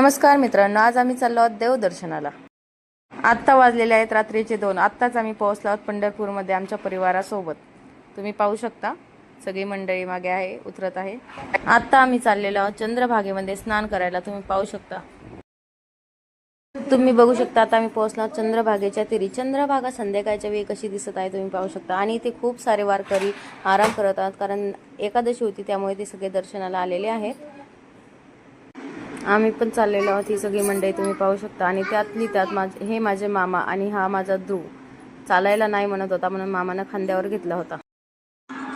नमस्कार मित्रांनो, आज आम्ही चाललो आहोत देवदर्शनाला। आत्ता वाजलेले आहेत रात्रीचे 2। आत्ताच आम्ही पोहोचलो आहोत पंढरपूरमध्ये आमच्या परिवारासोबत। तुम्ही पाहू शकता सगळी मंडळी मागे आहे, उतरत आहे। आत्ता आम्ही चाललेलो आहोत चंद्रभागेमध्ये स्नान करायला। तुम्ही पाहू शकता, तुम्ही बघू शकता आता आम्ही पोहोचलो आहोत चंद्रभागेच्या तीरी। चंद्रभागा संध्याकाळच्या वेळी कशी दिसत आहे तुम्ही पाहू शकता। आणि इथे खूप सारे वारकरी आराम करत आहेत, कारण एकादशी होती त्यामुळे ते सगळे दर्शनाला आलेले आहेत। आम्ही पण चाललेलो आहोत, ही सगळी मंडळी तुम्ही पाहू शकता। आणि त्यात हे माझे मामा आणि हा माझा ध्रुव चालायला नाही म्हणत होता, म्हणून मामानं खांद्यावर घेतला होता।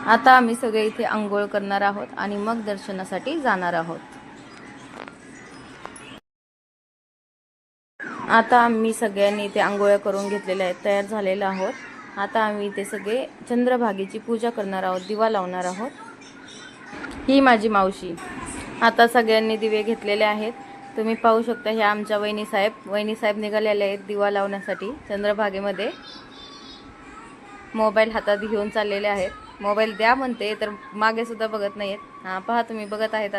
आता आम्ही सगळे इथे आंघोळ करणार आहोत आणि मग दर्शनासाठी जाणार आहोत। आता आम्ही सगळ्यांनी इथे आंघोळ्या करून घेतलेल्या आहेत, तयार झालेलो आहोत। आता आम्ही इथे सगळे चंद्रभागेची पूजा करणार आहोत, दिवा लावणार आहोत। ही माझी मावशी। आता सगळ्यांनी दिवे घेतलेले आहेत, तुम्ही पाहू शकता। ह्या आमच्या वहिनी साहेब निघालेले आहेत दिवा लावण्यासाठी चंद्रभागेमध्ये। मोबाईल हातात घेऊन चाललेले आहेत। मोबाईल द्या म्हणते तर मागे सुद्धा बघत नाहीत। हा पहा, तुम्ही बघत आहेत।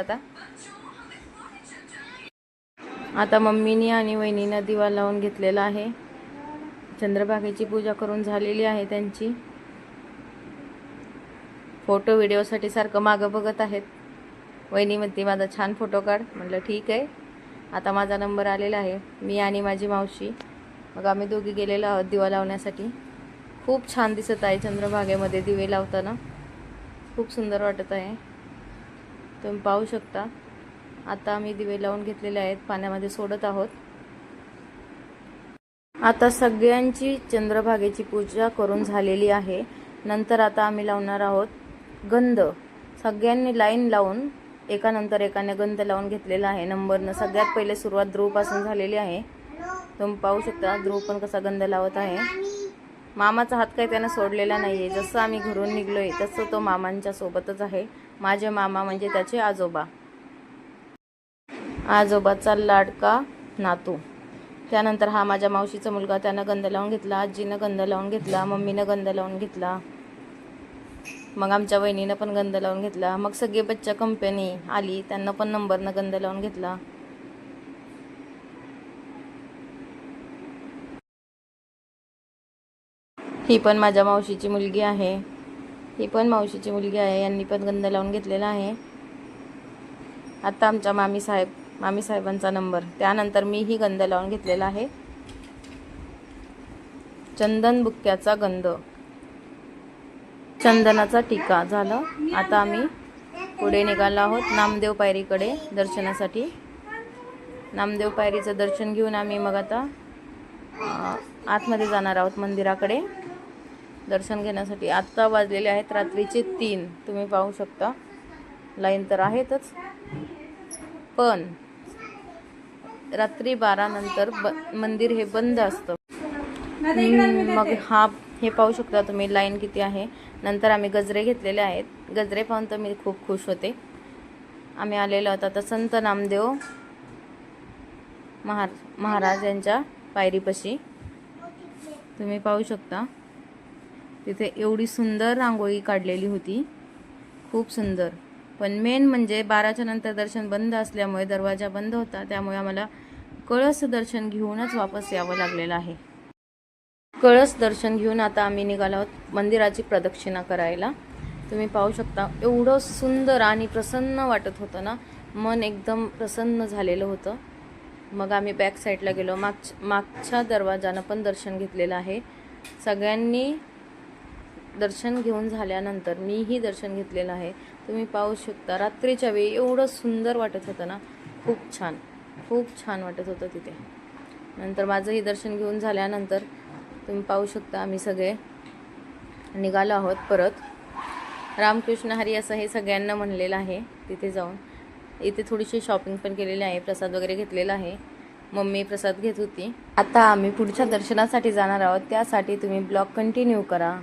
आता मम्मीनी आणि वहिनीनं दिवा लावून घेतलेला आहे। चंद्रभागेची पूजा करून झालेली आहे त्यांची। फोटो व्हिडिओसाठी सारखं मागं बघत आहेत। वहिनी म्हणते माझा छान फोटो काढ, म्हटलं ठीक आहे। आता माझा नंबर आलेला आहे, मी आणि माझी मावशी मग आम्ही दोघी गेलेलो आहोत दिवा लावण्यासाठी। खूप छान दिसत आहे चंद्रभागेमध्ये दिवे लावताना, खूप सुंदर वाटत आहे, तुम्ही पाहू शकता। आता आम्ही दिवे लावून घेतलेले आहेत, पाण्यामध्ये सोडत आहोत। आता सगळ्यांची चंद्रभागेची पूजा करून झालेली आहे। नंतर आता आम्ही लावणार आहोत गंध। सगळ्यांनी लाईन लावून एकानंतर एकाने गंध लावून घेतलेला आहे नंबरनं। सगळ्यात पहिले सुरुवात ध्रुवपासून झालेली आहे, तुम्ही पाहू शकता। ध्रुव पण कसा गंध लावत आहे। मामाचा हात काही त्यानं सोडलेला नाहीये। जसं आम्ही घरून निघलोय तसं तो मामांच्या सोबतच आहे। माझे मामा म्हणजे त्याचे आजोबा, आजोबाचा लाडका नातू। त्यानंतर हा माझ्या मावशीचा मुलगा, त्यानं गंध लावून घेतला। आजीनं गंध लावून घेतला, मम्मीनं गंध लावून घेतला, मग आमच्या वहिनीनं पण गंध लावून घेतला। मग सगळे बच्चा कंपनी आली, त्यांना पण नंबरनं गंध लावून घेतला। ही पण माझ्या मावशीची मुलगी आहे, यांनी पण गंध लावून घेतलेला आहे। आता आमच्या मामी साहेबांचा नंबर, त्यानंतर मीही गंध लावून घेतलेला आहे। चंदन बुक्क्याचा गंध, चंदनाचा टीका झालं। आता आम्ही पुढे निघालो आहोत नामदेव पायरीकडे दर्शनासाठी। नामदेव पायरीचं दर्शन घेऊन आम्ही मग आता आतमध्ये जाणार आहोत मंदिराकडे दर्शन घेण्यासाठी। आत्ता वाजलेले आहेत रात्रीचे 3, तुम्ही पाहू शकता। लाईन तर आहेतच, पण रात्री 12 नंतर मंदिर हे बंद असतं। मग हे पाहू शकता तुम्ही लाईन किती आहे। नंतर आम्ही गजरे घेतलेले आहेत, गजरे पाहून तर मी खूप खुश होते। आम्ही आलेलो आहोत आता संत नामदेव महाराज यांच्या पायरीपाशी, तुम्ही पाहू शकता। तिथे एवढी सुंदर रांगोळी काढलेली होती, खूप सुंदर। पण मेन म्हणजे 12च्या नंतर दर्शन बंद असल्यामुळे, दरवाजा बंद होता, त्यामुळे आम्हाला कळस दर्शन घेऊनच वापस यावं लागलेलं आहे। कळस दर्शन घेऊन आता आम्ही निघालो आहोत मंदिराची प्रदक्षिणा करायला। तुम्ही पाहू शकता, एवढं सुंदर आणि प्रसन्न वाटत होतं ना, मन एकदम प्रसन्न झालेलं होतं। मग आम्ही बॅक साईडला गेलो, मागच्या दरवाजानं पण दर्शन घेतलेलं आहे। सगळ्यांनी दर्शन घेऊन झाल्यानंतर मीही दर्शन घेतलेलं आहे, तुम्ही पाहू शकता। रात्रीच्या वेळी एवढं सुंदर वाटत होतं ना, खूप छान वाटत होतं तिथे। नंतर माझंही दर्शन घेऊन झाल्यानंतर तुम्ही पाहू शकता आम्ही सगळे निघालो आहोत परत। रामकृष्ण हरी असं हे सगळ्यांना म्हणलेलं आहे तिथे जाऊन। इथे थोडीशी शॉपिंग पण केलेली आहे, प्रसाद वगैरे घेतलेला आहे, मम्मी प्रसाद घेत होती। आता आम्ही पुढच्या दर्शनासाठी जाणार आहोत, त्यासाठी तुम्ही ब्लॉग कंटिन्यू करा।